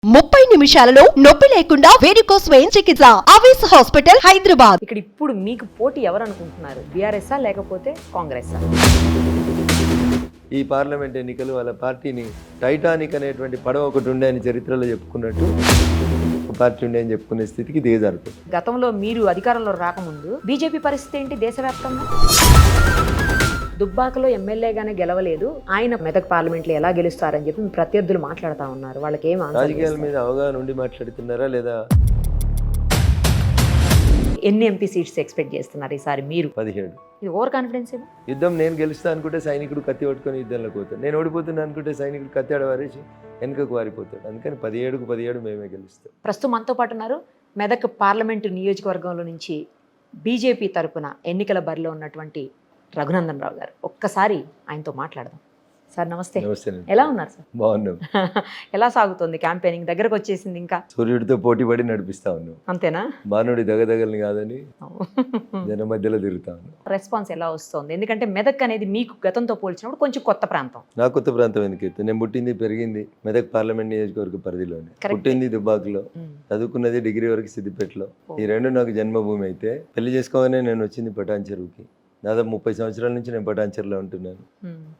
30 నిమిషాలలో నొప్పి లేకుండా వేడికోస్ స్వయం చికిత్స ఆవేశ హాస్పిటల్ హైదరాబాద్. ఇక్కడ ఇప్పుడు మీకు పోటీ ఎవరు అనుకుంటున్నారు? బీఆర్ఎస్ఆ లేకపోతే కాంగ్రెస్? ఈ పార్లమెంట్ ఎన్నికలు వాళ్ళ పార్టీని టైటానిక్ అనేటువంటి పడవ ఒకటి ఉండే అని చరిత్రలో చెప్పుకున్నట్టు ఒక పార్టీ ఉండే అని చెప్పుకునే స్థితికి దిగజారుతుంది. గతంలో మీరు అధికారంలో రాకముందు బీజేపీ పరిస్థితి ఏంటి దేశవ్యాప్తంగా? దుబ్బాకలో ఎమ్మెల్యేగానే గెలవలేదు, ఆయన మెదక్ పార్లమెంట్లో ఎలా గెలుస్తారని చెప్పి మీ ప్రత్యర్థులు మాట్లాడుతూ ఉన్నారు. వాళ్ళకి ఏం ఆన్సర్ రాజకీయాల మీద అవగాహన ఉండి మాట్లాడుతున్నారా లేదా? ఎన్ని ఎంపీ సీట్స్ ఎక్స్పెక్ట్ చేస్తున్నారు ఈసారి మీరు? 17. ఇది ఓవర్ కాన్ఫిడెన్స్ ఏమో. యుద్ధం నేను గెలుస్తా అనుకుంటే సైనికుడు కత్తి పట్టుకొని యుద్ధంలోకి పోతాడు. నేను ఓడిపోతున్నా అనుకుంటే సైనికుడు కత్తి ఆడవారేసి వెనుకకు వారిపోతాడు. అందుకని 17కు 17 మేమే గెలుస్తాం. ప్రస్తుతం మనతో పాటు ఉన్నారు మెదక్ పార్లమెంటు నియోజకవర్గంలో నుంచి బీజేపీ తరపున ఎన్నికల బరిలో ఉన్నటువంటి రఘునందన్ రావు గారు. ఒక్కసారి ఆయనతో మాట్లాడదాం. సార్ నమస్తే. నమస్తే. ఎలా ఉన్నారు సార్? బాగున్నాం. ఎలా సాగుతుంది క్యాంపెయినింగ్? దగ్గరకు వచ్చేసింది, ఇంకా సూర్యుడితో పోటీ పడి నడిపిస్తా ఉన్నాం. అంతేనా? బాణుడి దగదగల్ని కాదని జన మధ్యలో తిరుగుతా ఉన్నాం. రెస్పాన్స్ ఎలా వస్తుంది? ఎందుకంటే మెదక్ అనేది మీకు గతంతో పోల్చినప్పుడు కొంచెం కొత్త ప్రాంతం. నా కొత్త ప్రాంతం ఎందుకైతే నేను పుట్టింది పెరిగింది మెదక్ పార్లమెంట్ నియోజకవర్గ పరిధిలోనే. Correct. పుట్టింది దుబ్బాకలో, చదువుకున్నది డిగ్రీ వరకు సిద్దిపేటలో. ఈ రెండు నాకు జన్మభూమి అయితే పెళ్లి చేసుకోగానే నేను వచ్చింది పటాన్ చెరువుకి. దాదాపు 30 సంవత్సరాల నుంచి నేను పటాన్చెరులో ఉంటున్నాను.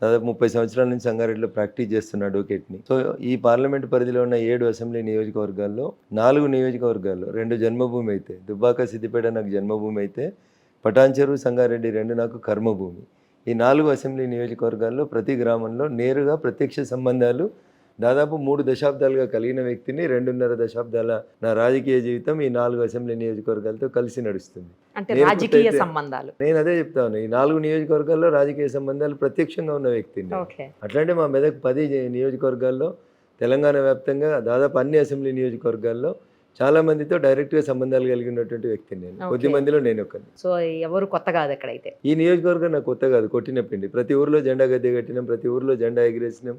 దాదాపు 30 సంవత్సరాల నుంచి సంగారెడ్డిలో ప్రాక్టీస్ చేస్తున్న అడ్వకేట్ని. సో ఈ పార్లమెంట్ పరిధిలో ఉన్న 7 అసెంబ్లీ నియోజకవర్గాల్లో 4 నియోజకవర్గాల్లో 2 జన్మభూమి అయితే, దుబ్బాక సిద్దిపేట నాకు జన్మభూమి అయితే, పటాన్చెరు సంగారెడ్డి 2 నాకు కర్మభూమి. ఈ 4 అసెంబ్లీ నియోజకవర్గాల్లో ప్రతి గ్రామంలో నేరుగా ప్రత్యక్ష సంబంధాలు దాదాపు 3 దశాబ్దాలుగా కలిగిన వ్యక్తిని. 2.5 దశాబ్దాల నా రాజకీయ జీవితం ఈ 4 అసెంబ్లీ నియోజకవర్గాలతో కలిసి నడుస్తుంది. అంటే రాజకీయ సంబంధాలు. నేను అదే చెప్తాను, ఈ 4 నియోజకవర్గాల్లో రాజకీయ సంబంధాలు ప్రత్యక్షంగా ఉన్న వ్యక్తిని. అట్లాంటి మా మెదక్ 10 నియోజకవర్గాల్లో తెలంగాణ వ్యాప్తంగా దాదాపు అన్ని అసెంబ్లీ నియోజకవర్గాల్లో చాలా మందితో డైరెక్ట్గా సంబంధాలు కలిగి ఉన్నటువంటి వ్యక్తిని నేను. కొద్ది మందిలో నేను ఒకరిని. సో ఎవరు కొత్త కాదు ఎక్కడైతే. ఈ నియోజకవర్గం నాకు కొత్త కాదు, కొట్టిన పిండి. ప్రతి ఊర్లో జెండా గద్దె కట్టినాం, ప్రతి ఊర్లో జెండా ఎగిరేసినాం,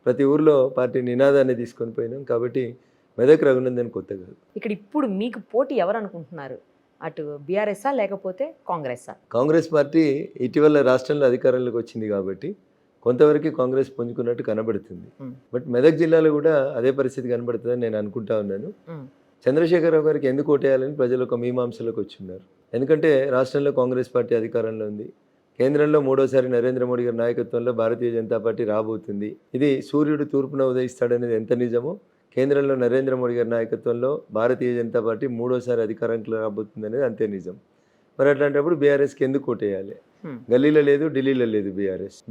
ప్రతి ఊర్లో పార్టీ నినాదాన్ని తీసుకొని పోయినాం. కాబట్టి మెదక్ రఘునందన్ కొత్త కాదు. ఇక్కడ ఇప్పుడు మీకు పోటీ ఎవరు అనుకుంటున్నారు? అటు బీఆర్ఎస్ఆ లేకపోతే కాంగ్రెస్ఆ? కాంగ్రెస్ పార్టీ ఇటీవల రాష్ట్రంలో అధికారంలోకి వచ్చింది కాబట్టి కొంతవరకు కాంగ్రెస్ పుంజుకున్నట్టు కనబడుతుంది. బట్ మెదక్ జిల్లాలో కూడా అదే పరిస్థితి కనబడుతుందని నేను అనుకుంటా ఉన్నాను. చంద్రశేఖరరావు గారికి ఎందుకు ఓటేయాలని ప్రజలు ఒక మీమాంసలోకి వచ్చిన్నారు. ఎందుకంటే రాష్ట్రంలో కాంగ్రెస్ పార్టీ అధికారంలో ఉంది, కేంద్రంలో 3వసారి నరేంద్ర మోడీ గారి నాయకత్వంలో భారతీయ జనతా పార్టీ రాబోతుంది. ఇది సూర్యుడు తూర్పున ఉదయిస్తాడనేది ఎంత నిజమో, కేంద్రంలో నరేంద్ర మోడీ గారి నాయకత్వంలో భారతీయ జనతా పార్టీ 3వసారి అధికారంలో రాబోతుంది అనేది అంతే నిజం. మరి అట్లాంటప్పుడు బీఆర్ఎస్కి ఎందుకు ఓటేయాలి? గల్లీలో లేదు, ఢిల్లీలో లేదు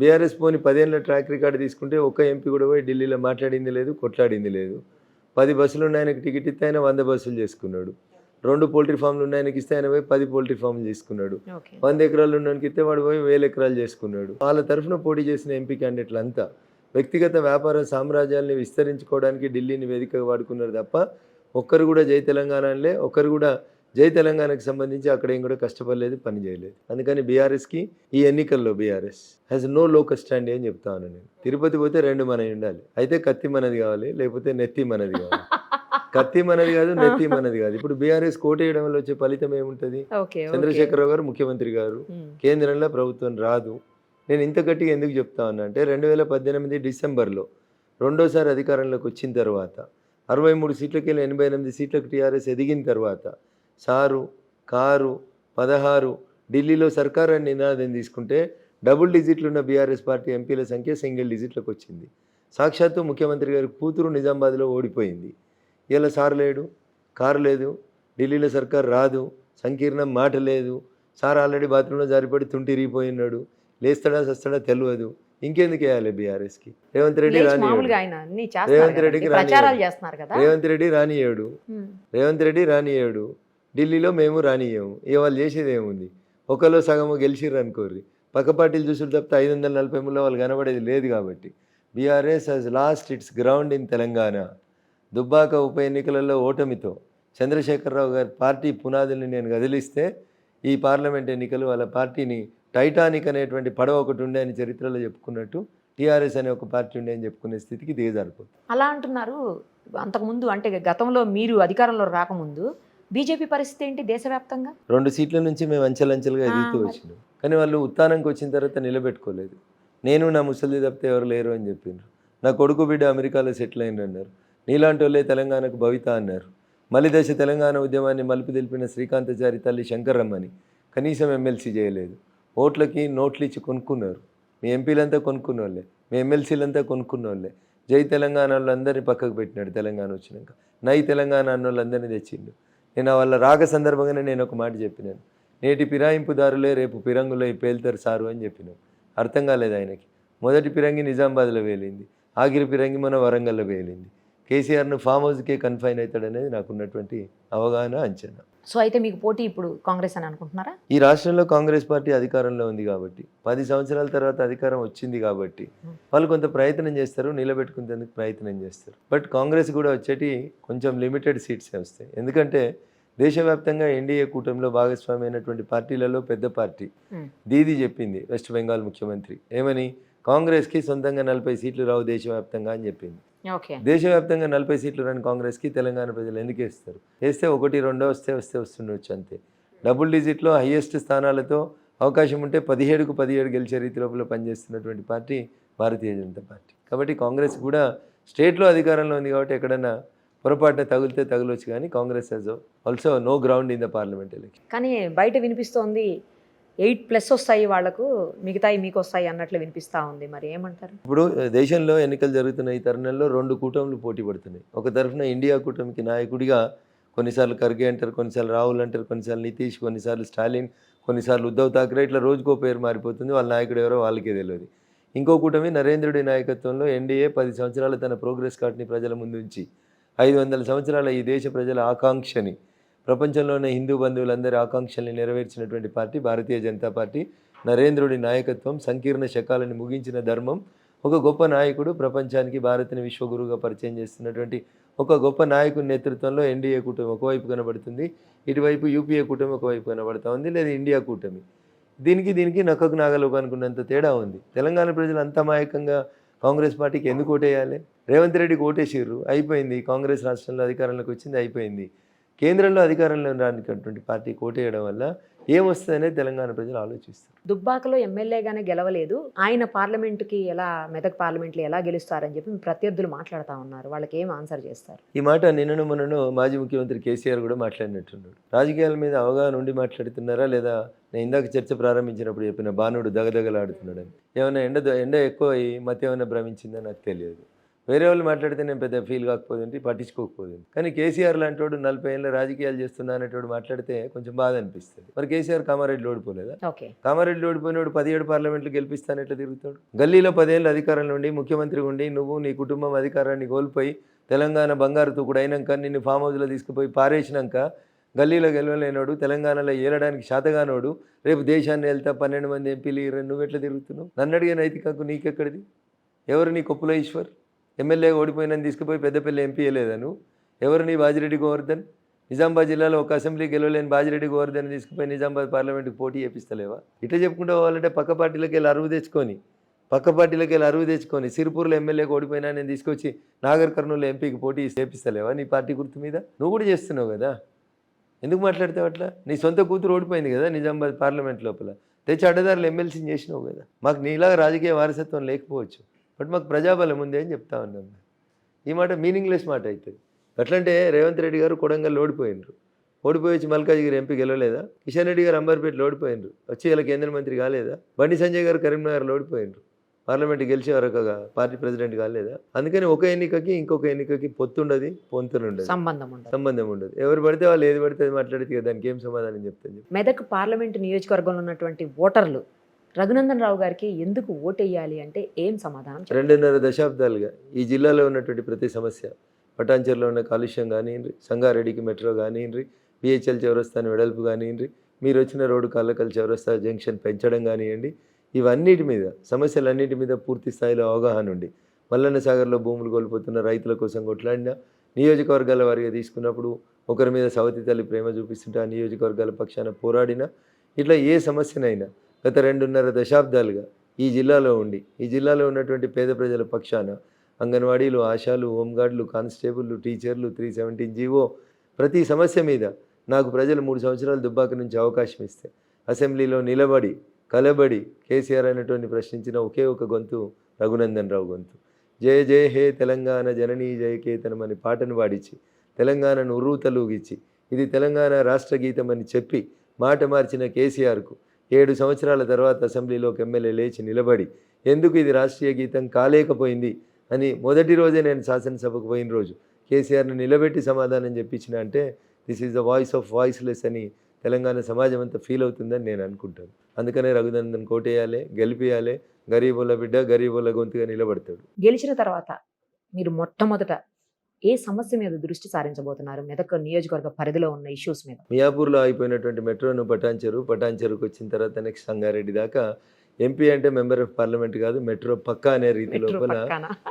బీఆర్ఎస్ పోని 10 ఏళ్ళ ట్రాక్ రికార్డు తీసుకుంటే ఒక్క ఎంపీ కూడా పోయి ఢిల్లీలో మాట్లాడింది లేదు, కొట్లాడింది లేదు. 10 బస్సులు ఉన్న ఆయనకు టికెట్ ఇస్తే ఆయన 100 బస్సులు చేసుకున్నాడు. 2 పోల్ట్రీ ఫామ్లు ఉన్న ఆయనకి ఇస్తే ఆయన పోయి 10 పోల్ట్రీ ఫామ్లు చేసుకున్నాడు. 100 ఎకరాలు ఉన్నకి ఇస్తే వాడు పోయి 1000 ఎకరాలు చేసుకున్నాడు. వాళ్ళ తరఫున పోటీ చేసిన ఎంపీ క్యాండిడేట్లు అంతా వ్యక్తిగత వ్యాపార సామ్రాజ్యాల్ని విస్తరించుకోవడానికి ఢిల్లీని వేదికగా వాడుకున్నారు తప్ప ఒక్కరు కూడా జై తెలంగాణలే, ఒక్కరు కూడా జై తెలంగాణకు సంబంధించి అక్కడ ఏం కూడా కష్టపడలేదు, పని చేయలేదు. అందుకని బీఆర్ఎస్కి ఈ ఎన్నికల్లో BRS has no local stand అని చెప్తాను నేను. తిరుపతి పోతే 2 మనవి ఉండాలి. అయితే కత్తి మనది కావాలి, లేకపోతే నెత్తి మనది కావాలి. కత్తి మనది కాదు, నెత్తి మనది కాదు. ఇప్పుడు బీఆర్ఎస్ కోటేయడం వల్ల వచ్చే ఫలితం ఏముంటుంది? చంద్రశేఖరరావు గారు ముఖ్యమంత్రి గారు, కేంద్రంలో ప్రభుత్వం రాదు. నేను ఇంత గట్టిగా ఎందుకు చెప్తా ఉన్నా అంటే 2018 డిసెంబర్లో 2వసారి అధికారంలోకి వచ్చిన తర్వాత 63 సీట్లకి 88 సీట్లకు టీఆర్ఎస్ ఎదిగిన తర్వాత సారు, కారు, 16 ఢిల్లీలో సర్కార్ అని నినాదం తీసుకుంటే డబుల్ డిజిట్లు ఉన్న బీఆర్ఎస్ పార్టీ ఎంపీల సంఖ్య సింగిల్ డిజిట్లకు వచ్చింది. సాక్షాత్తు ముఖ్యమంత్రి గారి కూతురు నిజామాబాద్లో ఓడిపోయింది. ఇలా సార్ లేడు, కారు లేదు, ఢిల్లీలో సర్కార్ రాదు, సంకీర్ణం మాట లేదు, సార్ ఆల్రెడీ బాత్రూంలో జారిపడి తుంటిరిగిపోయి ఉన్నాడు, లేస్తాడా సస్తాడా తెలియదు. ఇంకెందుకు వేయాలి బీఆర్ఎస్కి? రేవంత్ రెడ్డి రానియాడు, రేవంత్ రెడ్డి రానియాడు, ఢిల్లీలో మేము రానియము. ఇక వాళ్ళు చేసేది ఏముంది? ఒకలో సగము గెలిచిర్రు అనుకోర్రి, పక్క పార్టీలు చూసుడు తప్పితే 543లో వాళ్ళు కనబడేది లేదు. కాబట్టి BRS Hess lost its ground in Telangana. Dubbaka ఉప ఎన్నికలలో ఓటమితో చంద్రశేఖరరావు గారి పార్టీ పునాదుల్ని నేను కదిలిస్తే ఈ పార్లమెంట్ ఎన్నికలు వాళ్ళ పార్టీని టైటానిక్ అనేటువంటి పడవ ఒకటి ఉండే అని చరిత్రలో చెప్పుకున్నట్టు టీఆర్ఎస్ అనే ఒక పార్టీ ఉండే అని చెప్పుకునే స్థితికి దిగజారిపోతుంది. అలా అంటున్నారు. అంతకుముందు అంటే గతంలో మీరు అధికారంలో రాకముందు బీజేపీ పరిస్థితి ఏంటి దేశవ్యాప్తంగా? 2 సీట్ల నుంచి మేము అంచెలంచెలుగా ఎదుగుతూ వచ్చినాం. కానీ వాళ్ళు ఉత్థానంకి వచ్చిన తర్వాత నిలబెట్టుకోలేదు. నేను నా ముసలి తప్పితే ఎవరు లేరు అని చెప్పిండ్రు. నా కొడుకు బిడ్డ అమెరికాలో సెటిల్ అయింది అన్నారు. నీలాంటి వాళ్ళే తెలంగాణకు భవిత అన్నారు. మలిదశ తెలంగాణ ఉద్యమాన్ని మలుపు తెలిపిన శ్రీకాంతాచారి తల్లి శంకరమ్మని కనీసం ఎమ్మెల్సీ చేయలేదు. ఓట్లకి నోట్లు ఇచ్చి కొనుక్కున్నారు. మీ ఎంపీలంతా కొనుక్కున్న వాళ్ళే, మీ ఎమ్మెల్సీలంతా కొనుక్కున్న వాళ్ళే. జై తెలంగాణ వాళ్ళందరినీ పక్కకు పెట్టినాడు. తెలంగాణ వచ్చినాక నై తెలంగాణ అన్న వాళ్ళందరినీ తెచ్చిండు. నేను వాళ్ళ రాక సందర్భంగానే నేను ఒక మాట చెప్పినాను, నేటి ఫిరాయింపుదారులే రేపు పిరంగులై పేల్తారు సారు అని చెప్పినాను. అర్థం కాలేదు ఆయనకి. మొదటి పిరంగి నిజామాబాద్లో వేలింది, ఆఖరి పిరంగి మన వరంగల్లో వేలింది. కేసీఆర్ను ఫామ్ హౌస్కే కన్ఫైన్ అవుతాడనేది నాకున్నటువంటి అవగాహన, అంచనా. సో అయితే మీకు పోటీ ఇప్పుడు కాంగ్రెస్ అని అనుకుంటున్నారా? ఈ రాష్ట్రంలో కాంగ్రెస్ పార్టీ అధికారంలో ఉంది కాబట్టి, 10 సంవత్సరాల తర్వాత అధికారం వచ్చింది కాబట్టి వాళ్ళు కొంత ప్రయత్నం చేస్తారు, నిలబెట్టుకునేందుకు ప్రయత్నం చేస్తారు. బట్ కాంగ్రెస్ కూడా వచ్చేటి కొంచెం లిమిటెడ్ సీట్సే వస్తాయి. ఎందుకంటే దేశవ్యాప్తంగా ఎన్డీఏ కూటమిలో భాగస్వామి అయినటువంటి పార్టీలలో పెద్ద పార్టీ దీది చెప్పింది, వెస్ట్ బెంగాల్ ముఖ్యమంత్రి ఏమని, కాంగ్రెస్కి సొంతంగా 40 సీట్లు రావు దేశవ్యాప్తంగా అని చెప్పింది. దేశవ్యాప్తంగా 40 సీట్లు రాని కాంగ్రెస్కి తెలంగాణ ప్రజలు ఎందుకు వేస్తారు? వేస్తే 1-2 వస్తుండొచ్చు అంతే. డబుల్ డిజిట్లో హయ్యెస్ట్ స్థానాలతో అవకాశం ఉంటే 17కు 17 గెలిచే రీతి లోపల పనిచేస్తున్నటువంటి పార్టీ భారతీయ జనతా పార్టీ. కాబట్టి కాంగ్రెస్ కూడా స్టేట్లో అధికారంలో ఉంది కాబట్టి ఎక్కడన్నా పొరపాటున తగిలితే తగలొచ్చు, కానీ Congress has also no ground in the parliament election. కానీ బయట వినిపిస్తోంది 8+ వస్తాయి వాళ్లకు, మిగతాయి మీకు వస్తాయి అన్నట్లు వినిపిస్తూ ఉంది. మరి ఏమంటారు? ఇప్పుడు దేశంలో ఎన్నికలు జరుగుతున్న ఈ తరుణంలో 2 కూటములు పోటీ పడుతున్నాయి. ఒక తరఫున ఇండియా కూటమికి నాయకుడిగా కొన్నిసార్లు ఖర్గే అంటారు, కొన్నిసార్లు రాహుల్ అంటారు, కొన్నిసార్లు నితీష్, కొన్నిసార్లు స్టాలిన్, కొన్నిసార్లు ఉద్ధవ్ ఠాక్రే, ఇట్లా రోజుకో పేరు మారిపోతుంది. వాళ్ళ నాయకుడు ఎవరో వాళ్ళకే తెలియదు. ఇంకో కూటమి నరేంద్రుడి నాయకత్వంలో ఎన్డీఏ 10 సంవత్సరాలు తన ప్రోగ్రెస్ కార్డ్ని ప్రజల ముందు ఉంచి 500 సంవత్సరాల ఈ దేశ ప్రజల ఆకాంక్షని, ప్రపంచంలోనే హిందూ బంధువులందరి ఆకాంక్షల్ని నెరవేర్చినటువంటి పార్టీ భారతీయ జనతా పార్టీ. నరేంద్రుడి నాయకత్వం, సంకీర్ణ శకాలను ముగించిన ధర్మం, ఒక గొప్ప నాయకుడు, ప్రపంచానికి భారత్ని విశ్వగురువుగా పరిచయం చేస్తున్నటువంటి ఒక గొప్ప నాయకుడి నేతృత్వంలో ఎన్డీఏ కూటమి ఒకవైపు కనబడుతుంది, ఇటువైపు యూపీఏ కూటమి ఒకవైపు కనబడుతూ ఉంది, లేదా ఇండియా కూటమి. దీనికి నక్కకు నాగలోకు అనుకున్నంత తేడా ఉంది. తెలంగాణ ప్రజలు అంత అమాయకంగా కాంగ్రెస్ పార్టీకి ఎందుకు ఓటేయాలి? రేవంత్ రెడ్డికి ఓటేసిర్రు, అయిపోయింది. కాంగ్రెస్ రాష్ట్రంలో అధికారంలోకి వచ్చింది, అయిపోయింది. కేంద్రంలో అధికారంలో రానిటువంటి పార్టీకి ఓటేయడం వల్ల ఏమొస్తుందనే తెలంగాణ ప్రజలు ఆలోచిస్తారు. దుబ్బాకలో ఎమ్మెల్యేగానే గెలవలేదు, ఆయన పార్లమెంటుకి ఎలా, మెదక్ పార్లమెంట్లో ఎలా గెలుస్తారని చెప్పి ప్రత్యర్థులు మాట్లాడుతూ ఉన్నారు. వాళ్ళకి ఏం ఆన్సర్ చేస్తారు? ఈ మాట నిన్నను మొన్నను మాజీ ముఖ్యమంత్రి కేసీఆర్ కూడా మాట్లాడినట్టున్నాడు. రాజకీయాల మీద అవగాహన ఉండి మాట్లాడుతున్నారా, లేదా నేను ఇందాక చర్చ ప్రారంభించినప్పుడు చెప్పిన బాణుడు దగదగలాడుతున్నాడని, ఏమైనా ఎండ ఎక్కువ మత ఏమైనా భ్రమించిందని నాకు తెలియదు. వేరే వాళ్ళు మాట్లాడితే నేను పెద్ద ఫీల్ కాకపోతుంది, పట్టించుకోకపోతుంది. కానీ కేసీఆర్ లాంటి వాడు 40 ఏళ్ళ రాజకీయాలు చేస్తున్నా అనేటోడు మాట్లాడితే కొంచెం బాధ అనిపిస్తుంది. మరి కేసీఆర్ కామారెడ్డిలో ఓడిపోలేదా? కామారెడ్డిలో ఓడిపోయినోడు 17 పార్లమెంట్లు గెలిపిస్తాను ఎట్లా తిరుగుతాడు? గల్లీలో 10 ఏళ్ళు అధికారంలో ఉండి ముఖ్యమంత్రి ఉండి నువ్వు నీ కుటుంబం అధికారాన్ని కోల్పోయి తెలంగాణ బంగారు తూకుడు అయినాక నిన్ను ఫామ్ హౌస్లో తీసుకుపోయి పారేసినాక గల్లీలో గెలవలేనోడు, తెలంగాణలో ఏలడానికి శాతగానోడు, రేపు దేశాన్ని వెళ్తా 12 మంది ఎంపీలు నువ్వు ఎట్లా తిరుగుతున్నావు? నన్ను అడిగే నైతికకు నీకెక్కడిది? ఎవరు నీ కొప్పుల ఈశ్వర్? ఎమ్మెల్యే ఓడిపోయినని తీసుకుపోయి పెద్దపల్లి ఎంపీ లేదను? ఎవరు నీ బాజిరెడ్డి గోవర్ధన్? నిజామాబాద్ జిల్లాలో ఒక అసెంబ్లీ గెలవలేని బాజిరెడ్డి గోవర్ధన్ తీసుకుపోయి నిజామాబాద్ పార్లమెంట్కి పోటీ చేపిస్తలేవా? ఇట్లా చెప్పుకుంటూ పోవాలంటే పక్క పార్టీలకి వెళ్ళి అరువు తెచ్చుకొని సిరిపూర్లో ఎమ్మెల్యేకి ఓడిపోయినా నేను తీసుకొచ్చి నాగర్ కర్నూలు ఎంపీకి పోటీ చేపిస్తలేవా నీ పార్టీ గుర్తు మీద? నువ్వు కూడా చేస్తున్నావు కదా, ఎందుకు మాట్లాడతావు అట్లా? నీ సొంత కూతురు ఓడిపోయింది కదా నిజామాబాద్ పార్లమెంట్ లోపల, తెచ్చి అడ్డదారులు ఎమ్మెల్సీని చేసినావు కదా. మాకు నీలాగా రాజకీయ వారసత్వం లేకపోవచ్చు, బట్ మాకు ప్రజాబలం ఉంది అని చెప్తా ఉన్నాను. ఈ మాట మీనింగ్లెస్ మాట అవుతుంది. అట్లంటే రేవంత్ రెడ్డి గారు కొడంగల్లో ఓడిపోయి వచ్చి మల్కాజిగిరి ఎంపీ గెలవలేదా? కిషన్ రెడ్డి గారు అంబర్పేటలో ఓడిపోయినరు, వచ్చి ఇలా కేంద్ర మంత్రి కాలేదా? బండి సంజయ్ గారు కరీంనగర్లో ఓడిపోయినరు, పార్లమెంట్ గెలిచే వరకు పార్టీ ప్రెసిడెంట్ కాలేదా? అందుకని ఒక ఎన్నికకి ఇంకొక ఎన్నికకి పొత్తుండదు, పొంతునుండదు, సంబంధం ఉండదు. ఎవరు పడితే వాళ్ళు ఏది పడితే అది మాట్లాడితే దానికి ఏం సమాధానం చెప్తాను? మెదక్ పార్లమెంటు నియోజకవర్గంలో ఉన్నటువంటి ఓటర్లు రఘునందన్ రావు గారికి ఎందుకు ఓటేయాలి అంటే ఏం సమాధానం? 2.5 దశాబ్దాలుగా ఈ జిల్లాలో ఉన్నటువంటి ప్రతి సమస్య, పటాన్చెరులో ఉన్న కాలుష్యం కానివ్వండి, సంగారెడ్డికి మెట్రో కానివ్వండి, బిహెచ్ఎల్ చౌరస్తాని వెడల్పు కానివ్వండి, మీరు వచ్చిన రోడ్డు కల్లకల్ చౌరస్తా జంక్షన్ పెంచడం కానివ్వండి, ఇవన్నిటి మీద, సమస్యలన్నిటి మీద పూర్తి స్థాయిలో అవగాహన ఉండి మల్లన్న సాగర్లో భూములు కోల్పోతున్న రైతుల కోసం కొట్లాడినా, నియోజకవర్గాల వారిగా తీసుకున్నప్పుడు ఒకరి మీద సవతి తల్లి ప్రేమ చూపిస్తుంటే ఆ నియోజకవర్గాల పక్షాన పోరాడినా, ఇట్లా ఏ సమస్యనైనా గత 2.5 దశాబ్దాలుగా ఈ జిల్లాలో ఉండి ఈ జిల్లాలో ఉన్నటువంటి పేద ప్రజల పక్షాన అంగన్వాడీలు, ఆశాలు, హోంగార్డులు, కానిస్టేబుళ్ళు, టీచర్లు, 317 జీవో, ప్రతి సమస్య మీద నాకు ప్రజలు 3 సంవత్సరాలు దుబ్బాక నుంచి అవకాశం ఇస్తే అసెంబ్లీలో నిలబడి కలబడి కేసీఆర్ అనేటువంటి ప్రశ్నించిన ఒకే ఒక గొంతు రఘునందన్ రావు గొంతు. జయ జయ హే తెలంగాణ జననీ జయకేతనం అని పాటను పాడించి తెలంగాణను ఉర్రూతలూగిచ్చి ఇది తెలంగాణ రాష్ట్ర గీతం అని చెప్పి మాట మార్చిన కేసీఆర్కు 7 సంవత్సరాల తర్వాత అసెంబ్లీలోకి ఎమ్మెల్యే లేచి నిలబడి ఎందుకు ఇది రాష్ట్రీయ గీతం కాలేకపోయింది అని మొదటి రోజే నేను శాసనసభకు పోయిన రోజు కేసీఆర్ని నిలబెట్టి సమాధానం చెప్పించిన అంటే this is the voice of voiceless అని తెలంగాణ సమాజం అంతా ఫీల్ అవుతుందని నేను అనుకుంటాను. అందుకనే రఘునందన్ కోటేయాలి, గెలిపియాలి, గరీబుల బిడ్డ గరీబుల గొంతుగా నిలబడతాడు. గెలిచిన తర్వాత మీరు మొట్టమొదట ఏ సమస్య మీద దృష్టి సారించబోతున్నారు? మెదక్ నియోజకవర్గ పరిధిలో ఉన్న ఇష్యూస్ మీద. మియాపూర్లో అయిపోయినటువంటి మెట్రోను పటాన్చెరుకు వచ్చిన తర్వాత నెక్స్ట్ సంగారెడ్డి దాకా ఎంపీ అంటే మెంబర్ ఆఫ్ పార్లమెంట్ కాదు, మెట్రో పక్కా అనే రీతి లోపల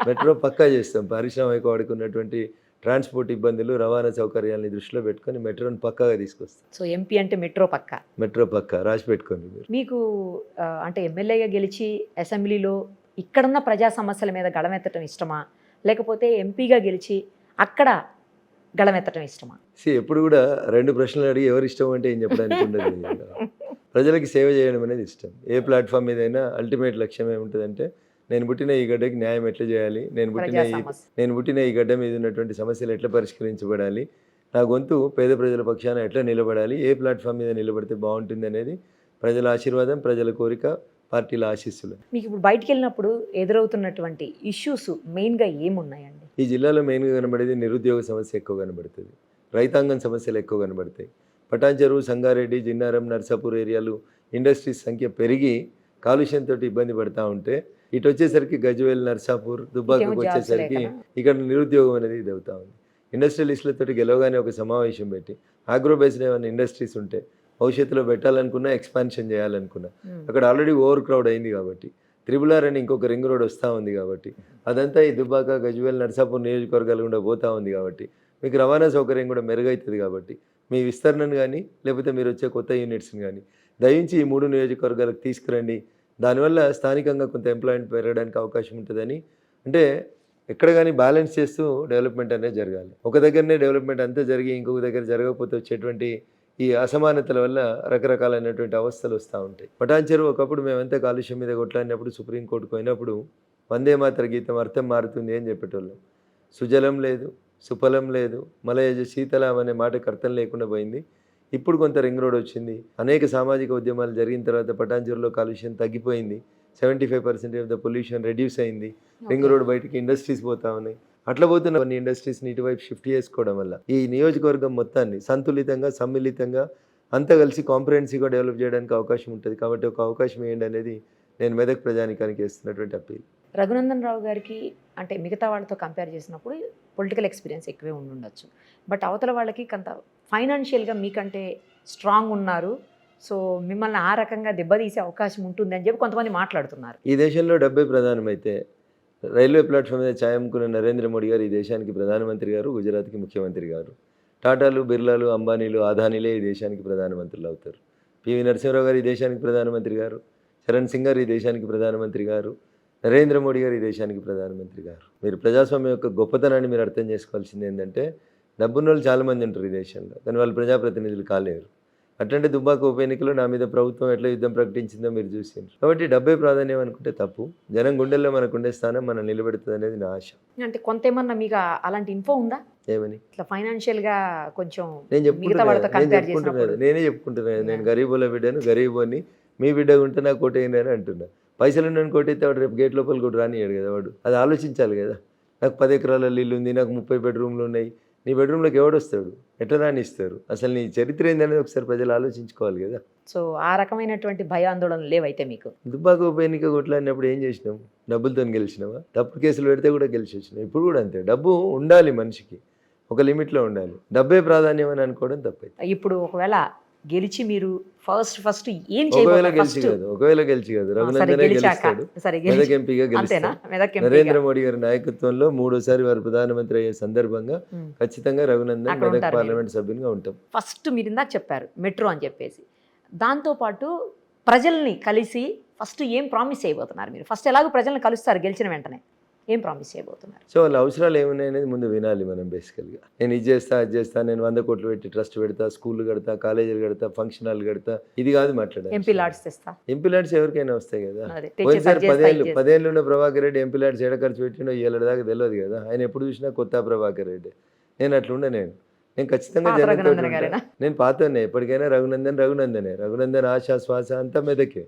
మెట్రో పక్కా చేస్తాం. పారిశ్రామిక వాడికి ఉన్నటువంటి ట్రాన్స్పోర్ట్ ఇబ్బందులు, రవాణా సౌకర్యాలని దృష్టిలో పెట్టుకొని మెట్రోని పక్కాగా తీసుకొస్తాం. సో ఎంపీ అంటే మెట్రో పక్కా. మెట్రో పక్కా రాసి పెట్టుకోండి మీరు. మీకు అంటే ఎమ్మెల్యేగా గెలిచి అసెంబ్లీలో ఇక్కడున్న ప్రజా సమస్యల మీద గళమెత్తడం ఇష్టమా, లేకపోతే ఎంపీగా గెలిచి అక్కడ గళమెత్తడం ఇష్టమా? ఎప్పుడు కూడా 2 ప్రశ్నలు అడిగి ఎవరు ఇష్టం అంటే ఏం చెప్పడానికి ఉండదు. ప్రజలకి సేవ చేయడం అనేది ఇష్టం. ఏ ప్లాట్ఫామ్ మీదైనా అల్టిమేట్ లక్ష్యం ఏముంటుందంటే నేను పుట్టిన ఈ గడ్డకి న్యాయం ఎట్లా చేయాలి, నేను పుట్టిన ఈ గడ్డ మీద ఉన్నటువంటి సమస్యలు ఎట్లా పరిష్కరించబడాలి, నా గొంతు పేద ప్రజల పక్షాన ఎట్లా నిలబడాలి, ఏ ప్లాట్ఫామ్ మీద నిలబడితే బాగుంటుంది అనేది ప్రజల ఆశీర్వాదం, ప్రజల కోరిక, పార్టీల ఆశీస్సులు. మీకు ఇప్పుడు బయటికి వెళ్ళినప్పుడు ఎదురవుతున్నటువంటి ఇష్యూస్ మెయిన్గా ఏమున్నాయండి? ఈ జిల్లాలో మెయిన్గా కనబడేది నిరుద్యోగ సమస్య ఎక్కువ కనబడుతుంది, రైతాంగం సమస్యలు ఎక్కువ కనబడతాయి. పటాన్చెరు, సంగారెడ్డి, జిన్నారం, నర్సాపూర్ ఏరియాలు ఇండస్ట్రీస్ సంఖ్య పెరిగి కాలుష్యంతో ఇబ్బంది పడతా ఉంటే ఇటు వచ్చేసరికి గజ్వేల్, నర్సాపూర్, దుబ్బాకకు వచ్చేసరికి ఇక్కడ నిరుద్యోగం అనేది ఇది అవుతా ఉంది. ఇండస్ట్రియలిస్టులతో గెలవగానే ఒక సమావేశం పెట్టి ఆగ్రో బేస్డ్ ఏమైనా ఇండస్ట్రీస్ ఉంటే భవిష్యత్తులో పెట్టాలనుకున్నా, ఎక్స్పాన్షన్ చేయాలనుకున్నా అక్కడ ఆల్రెడీ ఓవర్ క్రౌడ్ అయింది కాబట్టి, త్రిబుల్-ఆర్ అని ఇంకొక రింగ్ రోడ్ వస్తూ ఉంది కాబట్టి అదంతా ఈ దుబ్బాక, గజ్వేల్, నర్సాపూర్ నియోజకవర్గాలు కూడా పోతూ ఉంది కాబట్టి మీకు రవాణా సౌకర్యం కూడా మెరుగవుతుంది. కాబట్టి మీ విస్తరణను కానీ లేకపోతే మీరు వచ్చే కొత్త యూనిట్స్ని కానీ దయించి ఈ 3 నియోజకవర్గాలకు తీసుకురండి. దానివల్ల స్థానికంగా కొంత ఎంప్లాయ్మెంట్ పెరగడానికి అవకాశం ఉంటుందని, అంటే ఎక్కడ కానీ బ్యాలెన్స్ చేస్తూ డెవలప్మెంట్ అనేది జరగాలి. ఒక దగ్గరనే డెవలప్మెంట్ అంతా జరిగి ఇంకొక దగ్గర జరగకపోతే వచ్చేటువంటి ఈ అసమానతల వల్ల రకరకాలైనటువంటి అవస్థలు వస్తూ ఉంటాయి. పటాన్చెరు ఒకప్పుడు మేమంతా కాలుష్యం మీద కొట్లాడినప్పుడు సుప్రీంకోర్టుకు పోయినప్పుడు వందే మాతర గీతం అర్థం మారుతుంది అని చెప్పేటోళ్ళం. సుజలం లేదు, సుఫలం లేదు, మలయజ శీతలం అనే మాటకు అర్థం లేకుండా పోయింది. ఇప్పుడు కొంత రింగ్ రోడ్ వచ్చింది, అనేక సామాజిక ఉద్యమాలు జరిగిన తర్వాత పటాన్చెరులో కాలుష్యం తగ్గిపోయింది, 75% ఆఫ్ ద పొల్యూషన్ రెడ్యూస్ అయింది. రింగ్ రోడ్ బయటికి ఇండస్ట్రీస్ పోతా ఉన్నాయి. అట్లా పోతున్న కొన్ని ఇండస్ట్రీస్ని ఇటువైపు షిఫ్ట్ చేసుకోవడం వల్ల ఈ నియోజకవర్గం మొత్తాన్ని సంతులితంగా, సమ్మిళితంగా అంతా కలిసి కాంప్రహెన్సివ్గా డెవలప్ చేయడానికి అవకాశం ఉంటుంది. కాబట్టి ఒక అవకాశం ఏంటి అనేది నేను మెదక్ ప్రజానికానికి వేస్తున్నటువంటి అప్పీల్. రఘునందన్ రావు గారికి అంటే మిగతా వాళ్ళతో కంపేర్ చేసినప్పుడు పొలిటికల్ ఎక్స్పీరియన్స్ ఎక్కువే ఉండొచ్చు, బట్ అవతల వాళ్ళకి కొంత ఫైనాన్షియల్గా మీకంటే స్ట్రాంగ్ ఉన్నారు, సో మిమ్మల్ని ఆ రకంగా దెబ్బతీసే అవకాశం ఉంటుంది అని చెప్పి కొంతమంది మాట్లాడుతున్నారు. ఈ దేశంలో డబ్బే ప్రధానమైతే రైల్వే ప్లాట్ఫామ్ మీద ఛాయమ్ముకున్న నరేంద్ర మోడీ గారు ఈ దేశానికి ప్రధానమంత్రి గారు, గుజరాత్కి ముఖ్యమంత్రి గారు. టాటాలు, బిర్లాలు, అంబానీలు, అదానీలే ఈ దేశానికి ప్రధానమంత్రులు అవుతారు. పివి నరసింహరావు గారు ఈ దేశానికి ప్రధానమంత్రి గారు, చరణ్ సింగ్ గారు ఈ దేశానికి ప్రధానమంత్రి గారు, నరేంద్ర మోడీ గారు ఈ దేశానికి ప్రధానమంత్రి గారు. మీరు ప్రజాస్వామ్యం యొక్క గొప్పతనాన్ని మీరు అర్థం చేసుకోవాల్సింది ఏంటంటే డబ్బున్న వాళ్ళు చాలామంది ఉంటారు ఈ దేశంలో, కానీ వాళ్ళు ప్రజాప్రతినిధులు కాలేరు. అట్లాంటి దుబ్బాక ఉప ఎన్నికలో నా మీద ప్రభుత్వం ఎట్లా యుద్ధం ప్రకటించిందో మీరు చూసిండ్రు. కాబట్టి డబ్బే ప్రాధాన్యం అనుకుంటే తప్పు. జనం గుండెల్లో మనకుండే స్థానం మనం నిలబెడుతుంది అనేది నా ఆశ. అంటే కొంతేమన్నా మీకు అలాంటి ఇన్ఫో ఉందా? ఏమని? ఇట్లా ఫైనాన్షియల్గా కొంచెం నేనే చెప్పుకుంటున్నాను. నేను గరీబుల బిడ్డను, గరీబోని, మీ బిడ్డ ఉంటే నాకు కోటేయండి అని అంటున్నా. పైసలు ఉన్నాను కోటైతే వాడు రేపు గేట్ లోపల కూడా రానియాడు కదా వాడు. అది ఆలోచించాలి కదా. నాకు 10 ఎకరాల ఇల్లు ఉంది, నాకు 30 బెడ్రూమ్లు ఉన్నాయి, నీ బెడ్రూమ్లోకి ఎవడు వస్తాడు, ఎట్లా రానిస్తారు? అసలు నీ చరిత్ర ఏందనేది ఒకసారి ప్రజలు ఆలోచించుకోవాలి కదా. సో ఆ రకమైనటువంటి భయాందోళనలు లేవైతే మీకు? దుబ్బాక ఉప ఎన్నిక కొట్లాడినప్పుడు ఏం చేసినాం? డబ్బులతో గెలిచినావా? తప్పుడు కేసులు పెడితే కూడా గెలిచి వచ్చినాం. ఇప్పుడు కూడా అంతే. డబ్బు ఉండాలి, మనిషికి ఒక లిమిట్లో ఉండాలి. డబ్బే ప్రాధాన్యం అని అనుకోవడం తప్పైతే. ఇప్పుడు ఒకవేళ గెలిచి మీరు ఫస్ట్ ఏం ఒకవేళ గెలిచి కాదు రఘునందనే గెలుస్తాడు. మెదక్ ఎంపీగా గెలుస్తాడు. నరేంద్ర మోడీ గారి నాయకత్వంలో 3వ సారి వారు ప్రధానమంత్రి అయ్యే సందర్భంగా ఖచ్చితంగా రఘునందన్ మెదక్ పార్లమెంట్ సభ్యునిగా ఉంటాం. ఫస్ట్ మీరు ఇందాక చెప్పారు మెట్రో అని చెప్పేసి, దాంతోపాటు ప్రజల్ని కలిసి ఫస్ట్ ఏం ప్రామిస్ చేయబోతున్నారు మీరు? ఫస్ట్ ఎలాగో ప్రజల్ని కలుస్తారు గెలిచిన వెంటనే. ఏం ప్రామిస్ చేయబోతున్నారు? సో వాళ్ళ అవసరాలు ఏమున్నాయి అనేది ముందు వినాలి మనం బేసికల్గా. నేను ఇది చేస్తా అది చేస్తా, నేను 100 కోట్లు పెట్టి ట్రస్ట్ పెడతా, స్కూళ్ళు కడతా, కాలేజీలు కడతా, ఫంక్షన్ హాల్ కడతా, ఇది కాదు మాట్లాడాలి. ఎంపీ లాడ్స్ తెస్తా, ఎంపీ ల్యాడ్స్ ఎవరికైనా వస్తాయి కదా. అదే పోయినసారి 10 ఏళ్ళు ఉన్న ప్రభాకర్ రెడ్డి ఎంపీ ల్యాడ్స్ ఎడ ఖర్చు పెట్టిండో ఏళ్ళ దాకా తెలియదు కదా. ఆయన ఎప్పుడు చూసినా కొత్త ప్రభాకర్ రెడ్డి. నేను అట్లుండే నేను ఖచ్చితంగా జనంతో ఉంటా. నేను పాతనే ఎప్పటికైనా రఘునందన్ ఆశ శ్వాస అంతా మెదకే.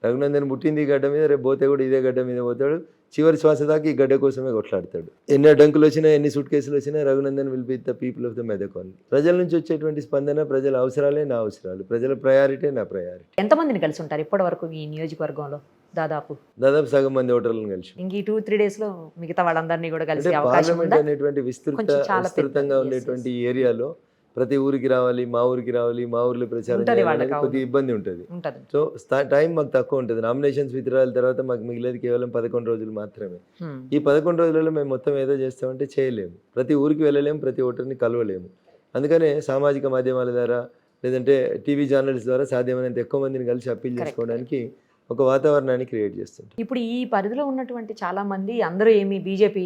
రఘునందన్ పుట్టింది ఈ గడ్డ మీద, రేపు పోతే కూడా ఇదే గడ్డ మీద పోతాడు. చివరి శ్వాస దాకా ఈ గడ్డ కోసమే కొట్లాడతాడు. ఎన్ని అడ్డంకులు వచ్చినా, ఎన్ని సూట్ కేసులు వచ్చినా, Raghunandan will be the people of the Medak only. ప్రజల నుంచి వచ్చేటువంటి స్పందన, ప్రజల అవసరాలే నా అవసరాలు, ప్రజల ప్రయారిటీ నా ప్రయారిటీ. ఎంతమందిని కలిసి ఉంటారు ఇప్పటి వరకు ఈ నియోజకవర్గంలో? దాదాపు సగం మంది ఓటర్లను కలిసి. ఇంక ఈ 2-3 days లో మిగతా వాళ్ళందరినీ కూడా కలిసి అవకాశం పార్లమెంట్ ఉందా? అనేటువంటి కొంచెం చాలా విస్తృతంగా పెద్ద, ఉండేటువంటి ఈ ఏరియాలో ప్రతి ఊరికి రావాలి, మా ఊరికి రావాలి, మా ఊర్లో ప్రచారం ఉంటది చేయాలి వాళ్ళకి, అనేది కొద్దిగా ఇబ్బంది ఉంటుంది. ఉంటది. సో టైం మాకు తక్కువ ఉంటుంది. నామినేషన్స్ విత్డ్రాయల్ తర్వాత మాకు మిగిలేదు కేవలం 11 రోజులు మాత్రమే. ఈ 11 రోజులలో మేము మొత్తం ఏదో చేస్తామంటే చేయలేము. ప్రతి ఊరికి వెళ్ళలేము, ప్రతి ఓటర్ని కలవలేము. అందుకనే సామాజిక మాధ్యమాల ద్వారా, లేదంటే టీవీ ఛానల్స్ ద్వారా సాధ్యమైనంత ఎక్కువ మందిని కలిసి అప్పీల్ చేసుకోవడానికి ఒక వాతావరణాన్ని క్రియేట్ చేస్తుంటాం. ఇప్పుడు ఈ పరిధిలో ఉన్నటువంటి చాలా మంది అందరూ ఏమి బీజేపీ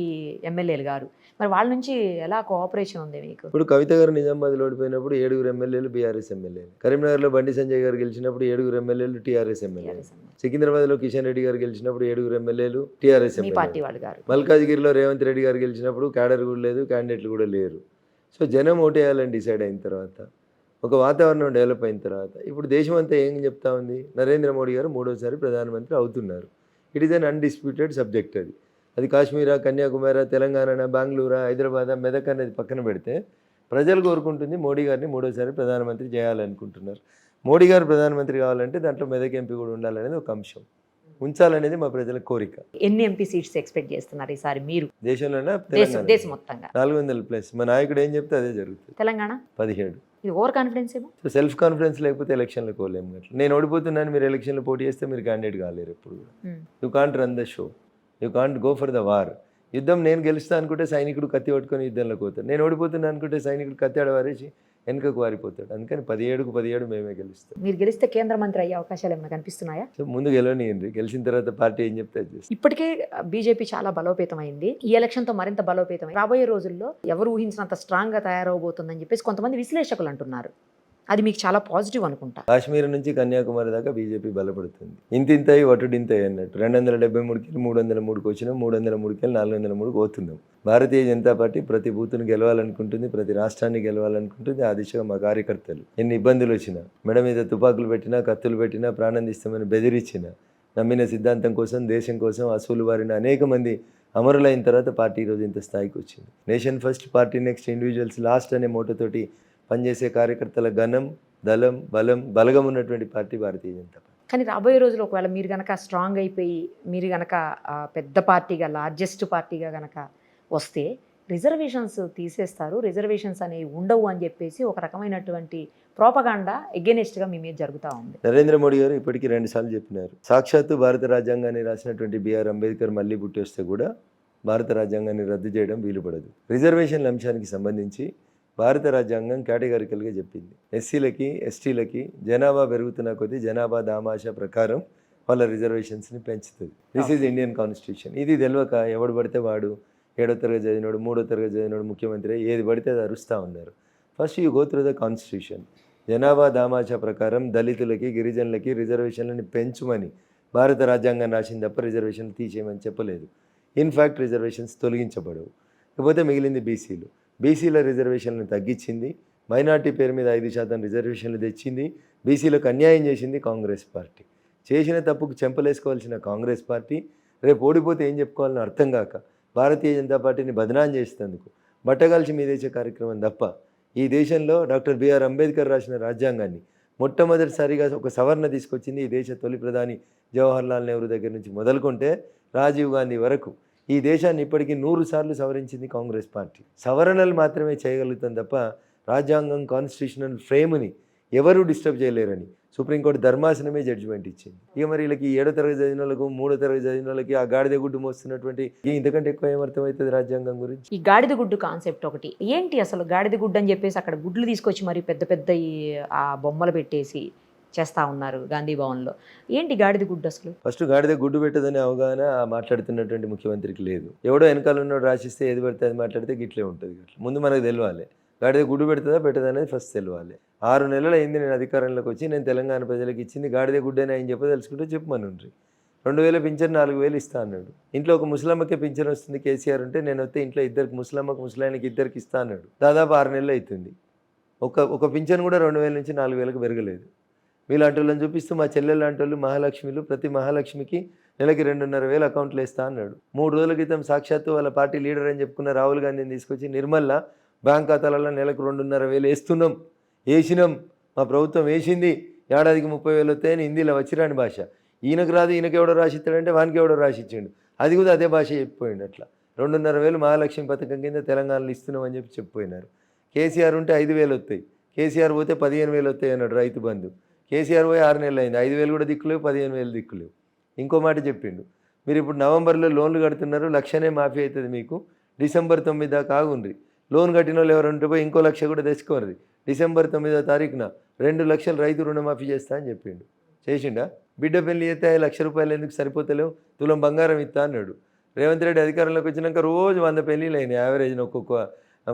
ఎమ్మెల్యేలు గారు, మరి వాళ్ళ నుంచి ఎలా కోఆపరేషన్ ఉంది మీకు? ఇప్పుడు కవిత గారు నిజామాబాద్లో ఓడిపోయినప్పుడు 7 ఎమ్మెల్యేలు బీఆర్ఎస్ ఎమ్మెల్యేలు, కరీంనగర్లో బండి సంజయ్ గారు గెలిచినప్పుడు 7 ఎమ్మెల్యేలు టీఆర్ఎస్ ఎమ్మెల్యేలు, సికింద్రాబాద్లో కిషన్ రెడ్డి గారు గెలిచినప్పుడు 7 ఎమ్మెల్యేలు టీఆర్ఎస్ పార్టీ వాళ్ళు గారు, మల్కాజ్గిరిలో రేవంత్ రెడ్డి గారు గెలిచినప్పుడు క్యాడర్ కూడా లేదు, క్యాండిడేట్లు కూడా లేరు. సో జనం ఓటేయాలని డిసైడ్ అయిన తర్వాత, ఒక వాతావరణం డెవలప్ అయిన తర్వాత, ఇప్పుడు దేశం అంతా ఏం చెప్తా ఉంది, నరేంద్ర మోడీ గారు 3వసారి ప్రధానమంత్రి అవుతున్నారు. It is an undisputed subject. అది కాశ్మీరా, కన్యాకుమారి, తెలంగాణ, బెంగళూరు, హైదరాబాద్, మెదక్ అనేది పక్కన పెడితే ప్రజలు కోరుకుంటుంది మోడీ గారిని 3వసారి ప్రధానమంత్రి చేయాలనుకుంటున్నారు. మోడీ గారు ప్రధానమంత్రి కావాలంటే దాంట్లో మెదక్ ఎంపీ కూడా ఉండాలనేది ఒక అంశం, ఉంచాలనేది మా ప్రజల కోరిక. ఎన్ని ఎంపీ సీట్స్ ఎక్స్పెక్ట్ చేస్తున్నారు ఈసారి మీరు? దేశంలోనే దేశం మొత్తంగా 400+. మా నాయకుడు ఏం చెప్తే అదే జరుగుతుంది. తెలంగాణ 17. ఇది ఓవర్ కాన్ఫిడెన్స్ ఏమో. సో సెల్ఫ్ కాన్ఫిడెన్స్ లేకపోతే ఎలక్షన్లో కోలేము. అట్లా నేను ఓడిపోతున్నాను, మీరు ఎలక్షన్లో పోటీ చేస్తే మీరు క్యాండిడేట్ కాలేరు ఎప్పుడు కూడా. You can't run the show, you can't go for the war. యుద్ధం నేను గెలుస్తా అనుకుంటే సైనికుడు కత్తి పట్టుకొని యుద్ధంలోకి పోతాడు. నేను ఓడిపోతున్నా అనుకుంటే సైనికుడు కత్తి ఆడవారేసి వెనుకకు వారిపోతాడు. అందుకని 17కు 17 మేమే గెలుస్తాం. మీరు గెలిస్తే కేంద్ర మంత్రి అయ్యే అవకాశాలు ఏమైనా కనిపిస్తున్నాయా? సో ముందు గెలవనియండి, గెలిచిన తర్వాత పార్టీ ఏం చెప్తే అది చేస్తాం. ఇప్పటికే బీజేపీ చాలా బలోపేతమైంది, ఈ ఎలక్షన్తో మరింత బలోపేతమైంది. రాబోయే రోజుల్లో ఎవరు ఊహించినంత స్ట్రాంగ్గా తయారవబోతుందని చెప్పేసి కొంతమంది విశ్లేషకులు అంటున్నారు. అది మీకు చాలా పాజిటివ్ అనుకుంటా. కాశ్మీర్ నుంచి కన్యాకుమారి దాకా బీజేపీ బలపడుతుంది. ఇంతింతాయి వటుడింతాయి అన్నట్టు. 273కి 303కి వచ్చినాం, 303కి 403కి పోతున్నాం. భారతీయ జనతా పార్టీ ప్రతి బూత్ను గెలవాలనుకుంటుంది, ప్రతి రాష్ట్రాన్ని గెలవాలనుకుంటుంది. ఆ దిశగా మా కార్యకర్తలు ఎన్ని ఇబ్బందులు వచ్చినా, మెడ మీద తుపాకులు పెట్టినా, కత్తులు పెట్టినా, ప్రాణం తీస్తామని బెదిరించినా, నమ్మిన సిద్ధాంతం కోసం, దేశం కోసం అసూలు వారిన అనేక మంది అమరులైన తర్వాత పార్టీ ఈరోజు ఇంత స్థాయికి వచ్చింది. Nation first, party next, individuals last అనే మోటోతోటి పనిచేసే కార్యకర్తల ఘనం, దళం, బలం, బలగం ఉన్నటువంటి పార్టీ భారతీయ జనతా పార్టీ. కానీ రాబోయే రోజుల్లో ఒకవేళ మీరు కనుక స్ట్రాంగ్ అయిపోయి, మీరు కనుక పెద్ద పార్టీగా, లార్జెస్ట్ పార్టీగా కనుక వస్తే రిజర్వేషన్స్ తీసేస్తారు, రిజర్వేషన్స్ అనేవి ఉండవు అని చెప్పేసి ఒక రకమైనటువంటి ప్రోపగాండా ఎగెనిస్ట్గా మీ మీద జరుగుతూ ఉంది. నరేంద్ర మోడీ గారు ఇప్పటికీ 2 సార్లు చెప్పినారు. సాక్షాత్తు భారత రాజ్యాంగాన్ని రాసినటువంటి బిఆర్ అంబేద్కర్ మళ్ళీ పుట్టేస్తే కూడా భారత రాజ్యాంగాన్ని రద్దు చేయడం వీలుపడదు. రిజర్వేషన్ల అంశానికి సంబంధించి భారత రాజ్యాంగం కేటగారికల్గా చెప్పింది. ఎస్సీలకి, ఎస్టీలకి జనాభా పెరుగుతున్న కొద్దీ జనాభా దామాషా ప్రకారం వాళ్ళ రిజర్వేషన్స్ని పెంచుతుంది. This is Indian constitution. ఇది తెలియక ఎవడు పడితే వాడు 7వ తరగతి చదివినాడు, 3వ తరగతి చదివినాడు ముఖ్యమంత్రి, ఏది పడితే అది అరుస్తూ ఉన్నారు. First you go through the constitution. జనాభా దామాషా ప్రకారం దళితులకి, గిరిజనులకి రిజర్వేషన్లని పెంచుమని భారత రాజ్యాంగం రాసింది తప్ప రిజర్వేషన్లు తీసేయమని చెప్పలేదు. ఇన్ఫ్యాక్ట్ రిజర్వేషన్స్ తొలగించబడవు. ఇకపోతే మిగిలింది బీసీలు. బీసీల రిజర్వేషన్లను తగ్గించింది, మైనార్టీ పేరు మీద 5% రిజర్వేషన్లు తెచ్చింది, బీసీలకు అన్యాయం చేసింది కాంగ్రెస్ పార్టీ. చేసిన తప్పుకు చెంపలేసుకోవాల్సిన కాంగ్రెస్ పార్టీ రేపు ఓడిపోతే ఏం చెప్పుకోవాలని అర్థం కాక భారతీయ జనతా పార్టీని బదనాం చేసేందుకు బట్టగాల్చి మీదేసే కార్యక్రమం తప్ప ఈ దేశంలో డాక్టర్ బిఆర్ అంబేద్కర్ రాసిన రాజ్యాంగాన్ని మొట్టమొదటిసారిగా ఒక సవరణ తీసుకొచ్చింది ఈ దేశ తొలి ప్రధాని జవహర్లాల్ నెహ్రూ దగ్గర నుంచి మొదలుకుంటే రాజీవ్ గాంధీ వరకు ఈ దేశాన్ని ఇప్పటికీ 100 సార్లు సవరించింది కాంగ్రెస్ పార్టీ. సవరణలు మాత్రమే చేయగలుగుతాం తప్ప రాజ్యాంగం, కాన్స్టిట్యూషనల్ ఫ్రేమ్ని ఎవరూ డిస్టర్బ్ చేయలేరని సుప్రీంకోర్టు ధర్మాసనమే జడ్జిమెంట్ ఇచ్చింది. ఇక మరి వీళ్ళకి 7వ తరగతి చదివిన వాళ్ళకు, 3వ తరగతి చదివిన వాళ్ళకి ఆ గాడిద గుడ్డు మోస్తున్నటువంటి ఇంతకంటే ఎక్కువ ఏమర్థమవుతుంది రాజ్యాంగం గురించి? ఈ గాడిద గుడ్డు కాన్సెప్ట్ ఒకటి ఏంటి అసలు? గాడిద గుడ్డు అని చెప్పేసి అక్కడ గుడ్లు తీసుకొచ్చి మరి పెద్ద పెద్ద ఆ బొమ్మలు పెట్టేసి చేస్తూ ఉన్నారు గాంధీ భవన్లో. ఏంటి గాడిద గుడ్డు అసలు? ఫస్ట్ గాడిద గుడ్డు పెట్టదని అవగాహన ఆ మాట్లాడుతున్నటువంటి ముఖ్యమంత్రికి లేదు. ఎవడో వెనకాల ఉన్నోడు రాసిస్తే ఏది పడితే అది మాట్లాడితే గిట్లే ఉంటుంది. ముందు మనకు తెలియాలి గాడిద గుడ్డు పెడుతుందా పెట్టదా అనేది ఫస్ట్ తెలియాలి. 6 నెలలు అయింది నేను అధికారంలోకి వచ్చి, నేను తెలంగాణ ప్రజలకు ఇచ్చింది గాడిద గుడ్డని ఆయన చెప్పదలుచుకుంటే చెప్పమనుండ్రి. 2000 పింఛన్ 4000 ఇస్తా అన్నాడు. ఇంట్లో ఒక ముసలమ్మకే పింఛన్ వస్తుంది కేసీఆర్ ఉంటే, నేను వస్తే ఇంట్లో ఇద్దరికి ముసలమ్మకు ముసలాయనకి ఇద్దరికి ఇస్తా అన్నాడు. దాదాపు 6 నెలలు అవుతుంది. ఒక పింఛన్ కూడా 2000 నుంచి 4000కి పెరగలేదు. వీళ్ళంటి వాళ్ళని చూపిస్తూ మా చెల్లెలు లాంటి వాళ్ళు మహాలక్ష్మిలు, ప్రతి మహాలక్ష్మికి నెలకి 2,500,000 అకౌంట్లు వేస్తా అన్నాడు. 3 రోజుల క్రితం సాక్షాత్తు వాళ్ళ పార్టీ లీడర్ అని చెప్పుకున్న రాహుల్ గాంధీని తీసుకొచ్చి నిర్మల్లా బ్యాంక్ ఖాతాలలో నెలకు 2,500,000 వేస్తున్నాం, వేసినాం, మా ప్రభుత్వం వేసింది, ఏడాదికి 30,000 వస్తాయని హిందీలో వచ్చిరాని భాష. ఈయనకు రాదు, ఈయనకి ఎవడో రాసిస్తాడంటే వానికి ఎవడో రాసిచ్చాడు. అది కూడా అదే భాష చెప్పిపోయింది. అట్లా 2,500,000 మహాలక్ష్మి పథకం కింద తెలంగాణలో ఇస్తున్నాం అని చెప్పిపోయినారు. కేసీఆర్ ఉంటే 5,000 వస్తాయి, కేసీఆర్ పోతే 15,000 వస్తాయి అన్నాడు రైతు బంధు. కేసీఆర్ పోయి 6 నెలలు అయింది, 5,000 కూడా దిక్కులేవు, 15,000 దిక్కులేవు. ఇంకో మాట చెప్పిండు, మీరు ఇప్పుడు నవంబర్లో లోన్లు కడుతున్నారు, 1,00,000 మాఫీ అవుతుంది మీకు, డిసెంబర్ 9 దాకా ఆగుండ్రి. లోన్ కట్టిన వాళ్ళు ఎవరు ఉంటే పోయి ఇంకో 1,00,000 కూడా తెచ్చుకోరు, డిసెంబర్ 9వ తారీఖున 2 లక్షలు రైతు రుణమాఫీ చేస్తా అని చెప్పిండు. చేసిండా? బిడ్డ పెళ్లి చేస్తే 1,00,000 రూపాయలు ఎందుకు సరిపోతలేవు, తులం బంగారం ఇస్తా అన్నాడు. రేవంత్ రెడ్డి అధికారంలోకి వచ్చినాక రోజు 100 పెళ్లిలు అయినాయి యావరేజ్ని ఒక్కొక్క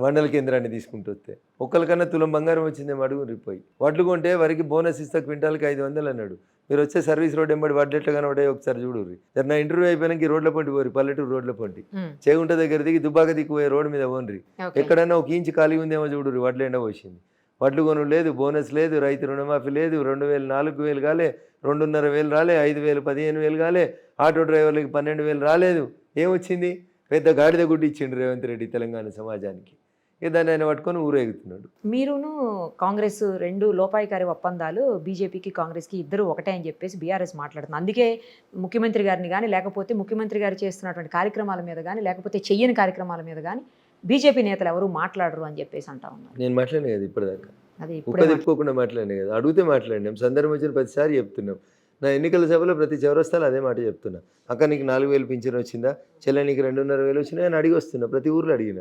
మండల కేంద్రాన్ని తీసుకుంటూ వస్తే. ఒక్కరికన్నా తులం బంగారం వచ్చిందేమో అడుగు రిపోయి. వడ్లు కొంటే వరికి బోనస్ ఇస్తా క్వింటాల్కి 500 అన్నాడు. మీరు వచ్చే సర్వీస్ రోడ్ ఎంబడి వడ్లు ఎట్లా కనబడే ఒకసారి చూడుర్రి. నా ఇంటర్వ్యూ అయిపోయినాక రోడ్ల పొంటి పోరి, పల్లెటూరు రోడ్ల పొంటి చేగుంట దగ్గర దిగి దుబ్బాక దిక్కుపోయే రోడ్డు మీద పోన్రి. ఎక్కడైనా ఒక ఇంచు ఖాళీ ఉందేమో చూడుర్రి, వడ్లు ఎండ పోసింది. వడ్లు కొను లేదు, బోనస్ లేదు, రైతు రుణమాఫీ లేదు, 2,000 4,000 కాలే, 2,500 రాలే, 5,000 15,000 కాలే, ఆటో డ్రైవర్లకి 12,000 రాలేదు. ఏమొచ్చింది? పెద్ద గాడిద గుడ్డి ఇచ్చిండు రేవంత్ రెడ్డి తెలంగాణ సమాజానికి. ఇక దాన్ని ఆయన పట్టుకొని ఊరేగుతున్నాడు. మీరును కాంగ్రెస్ 2 లోపాయికారి ఒప్పందాలు, బీజేపీకి కాంగ్రెస్కి ఇద్దరు ఒకటే అని చెప్పేసి బీఆర్ఎస్ మాట్లాడుతుంది. అందుకే ముఖ్యమంత్రి గారిని కానీ, లేకపోతే ముఖ్యమంత్రి గారు చేస్తున్నటువంటి కార్యక్రమాల మీద కానీ, లేకపోతే చెయ్యని కార్యక్రమాల మీద కానీ బీజేపీ నేతలు ఎవరు మాట్లాడరు అని చెప్పేసి అంటా ఉన్నారు. నేను మాట్లాడినా కదా ఇప్పటిదాకా, అది ఇప్పుడు తిప్పుకోకుండా మాట్లాడినా కదా, అడిగితే మాట్లాడినాం, సందర్భం వచ్చిన ప్రతిసారి చెప్తున్నాం. నా ఎన్నికల సభలో ప్రతి చౌరస్తాలో అదే మాట చెప్తున్నా. అక్క నీకు 4,000 పింఛన్ వచ్చిందా, చెల్లె నీకు 2,500 వచ్చినాయి అని అడిగి వస్తున్నా. ప్రతి ఊర్లో అడిగిన.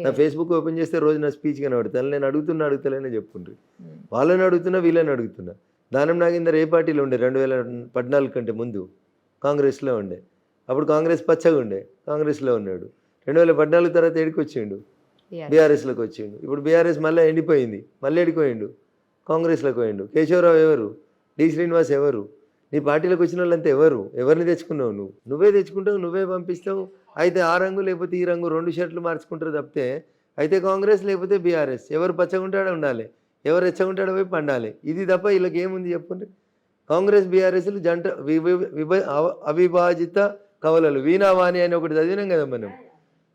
నా ఫేస్బుక్ ఓపెన్ చేస్తే రోజు నా స్పీచ్ కనబడుతుంది. నేను అడుగుతలేనే చెప్పుండ్రి. వాళ్ళని అడుగుతున్నా, వీళ్ళని అడుగుతున్నా. దానం నాగేందర్ ఏ పార్టీలో ఉండే 2014 కంటే ముందు? కాంగ్రెస్లో ఉండే. అప్పుడు కాంగ్రెస్ పచ్చగా ఉండే, కాంగ్రెస్లో ఉన్నాడు. 2014 తర్వాత ఎడికి వచ్చిండు, బీఆర్ఎస్లోకి వచ్చిండు. ఇప్పుడు బీఆర్ఎస్ మళ్ళీ ఎండిపోయింది, మళ్ళీ ఎడిపోయిండు, కాంగ్రెస్లోకి పోయిండు. కేశవరావు ఎవరు? డి శ్రీనివాస్ ఎవరు? నీ పార్టీలోకి వచ్చిన వాళ్ళంతా ఎవరు? ఎవరిని తెచ్చుకున్నావు? నువ్వే తెచ్చుకుంటావు, నువ్వే పంపిస్తావు. అయితే ఆ రంగు లేకపోతే ఈ రంగు 2 షర్ట్లు మార్చుకుంటారు తప్పితే అయితే కాంగ్రెస్ లేకపోతే బీఆర్ఎస్. ఎవరు పచ్చగుంటాడో ఉండాలి, ఎవరు రెచ్చగుంటాడో వైపు పండాలి. ఇది తప్ప వీళ్ళకి ఏముంది చెప్పండి? కాంగ్రెస్ బీఆర్ఎస్లు జంట అవిభాజిత కవలలు. వీణావాణి అని ఒకటి చదివినాం కదా మనం.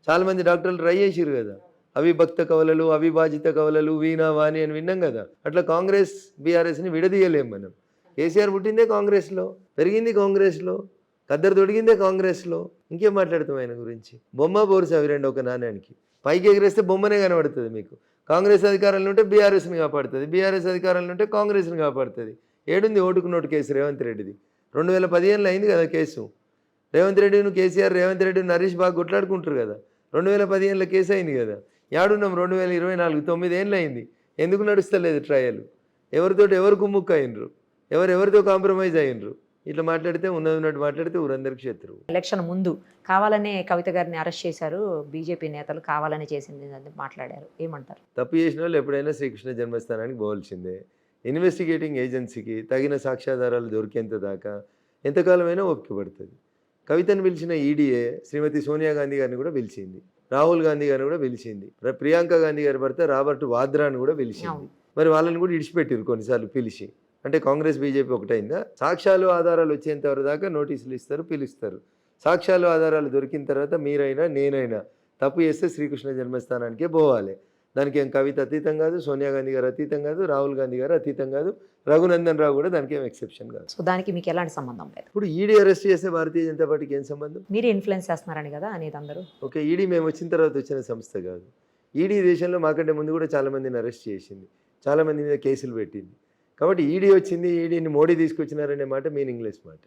చాలామంది డాక్టర్లు ట్రై చేసిరు కదా, అవిభక్త కవలలు, అవిభాజిత కవలలు, వీణావాణి అని విన్నాం కదా. అట్లా కాంగ్రెస్ బీఆర్ఎస్ని విడదీయలేం మనం. కేసీఆర్ పుట్టిందే కాంగ్రెస్లో, పెరిగింది కాంగ్రెస్లో, కద్దరు తొడిగిందే కాంగ్రెస్లో. ఇంకేం మాట్లాడతాం ఆయన గురించి? బొమ్మ బోరుసు అవి రెండు ఒక నాణ్యానికి. పైకి ఎగిరేస్తే బొమ్మనే కనబడుతుంది మీకు. కాంగ్రెస్ అధికారంలో ఉంటే బీఆర్ఎస్ని కాపాడుతుంది, బీఆర్ఎస్ అధికారంలో ఉంటే కాంగ్రెస్ని కాపాడుతుంది. ఏడుంది ఓటుకు నోటు కేసు రేవంత్ రెడ్డిది? 2015లో అయింది కదా కేసు. రేవంత్ రెడ్డిను కేసీఆర్, రేవంత్ రెడ్డిని హరీష్ బాగా కొట్లాడుకుంటారు కదా. 2015లో కేసు అయింది కదా. యాడున్నాం 2024, 9 ఏళ్ళు అయింది. ఎందుకు నడుస్తలేదు ట్రయల్? ఎవరితోటి ఎవరు కుమ్ముక్కు అయినరు, ఎవరెవరితో కాంప్రమైజ్ అయినరు? ఇట్లా మాట్లాడితే ఉన్నట్టు మాట్లాడితే ఊరందరికి శత్రువు. ఎలక్షన్ ముందు కావాలనే కవిత గారిని అరెస్ట్ చేశారు బీజేపీ నేతలు, కావాలని చేసింది అని మాట్లాడారు. ఏమంటారు? తప్పు చేసిన వాళ్ళు ఎప్పుడైనా శ్రీకృష్ణ జన్మస్థానానికి పోవాల్సిందే. ఇన్వెస్టిగేటింగ్ ఏజెన్సీకి తగిన సాక్ష్యాధారాలు దొరికేంత దాకా ఎంతకాలమైనా ఓపిక పడుతుంది. కవితను పిలిచిన ఈడీఏ శ్రీమతి సోనియా గాంధీ గారిని కూడా పిలిచింది, రాహుల్ గాంధీ గారిని కూడా పిలిచింది, ప్రియాంక గాంధీ గారి భర్త రాబర్ట్ వాద్రాని కూడా పిలిచింది. మరి వాళ్ళని కూడా ఇడిచిపెట్టారు కొన్నిసార్లు పిలిచి. అంటే కాంగ్రెస్ బీజేపీ ఒకటైందా? సాక్ష్యాలు ఆధారాలు వచ్చేంత వరకు దాకా నోటీసులు ఇస్తారు, పిలుస్తారు. సాక్ష్యాలు ఆధారాలు దొరికిన తర్వాత మీరైనా నేనైనా తప్పు చేస్తే శ్రీకృష్ణ జన్మస్థానానికే పోవాలి. దానికి ఏం కవిత అతీతం కాదు, సోనియా గాంధీ గారు అతీతం కాదు, రాహుల్ గాంధీ గారు అతీతం కాదు, రఘునందన్ రావు కూడా దానికి ఏం ఎక్సెప్షన్ కాదు. సో దానికి మీకు ఎలాంటి సంబంధం లేదు. ఇప్పుడు ఈడీ అరెస్ట్ చేస్తే భారతీయ జనతా పార్టీకి ఏం సంబంధం? మీరే ఇన్ఫ్లుయెన్స్ చేస్తున్నారని కదా అనేది అందరూ. ఓకే, ఈడీ మేము వచ్చిన తర్వాత వచ్చిన సంస్థ కాదు. ఈడీ దేశంలో మాకంటే ముందు కూడా చాలామందిని అరెస్ట్ చేసింది, చాలామంది మీద కేసులు పెట్టింది. కాబట్టి ఈడీ వచ్చింది, ఈడీని మోడీ తీసుకొచ్చినారనే మాట మీనింగ్లెస్ మాట.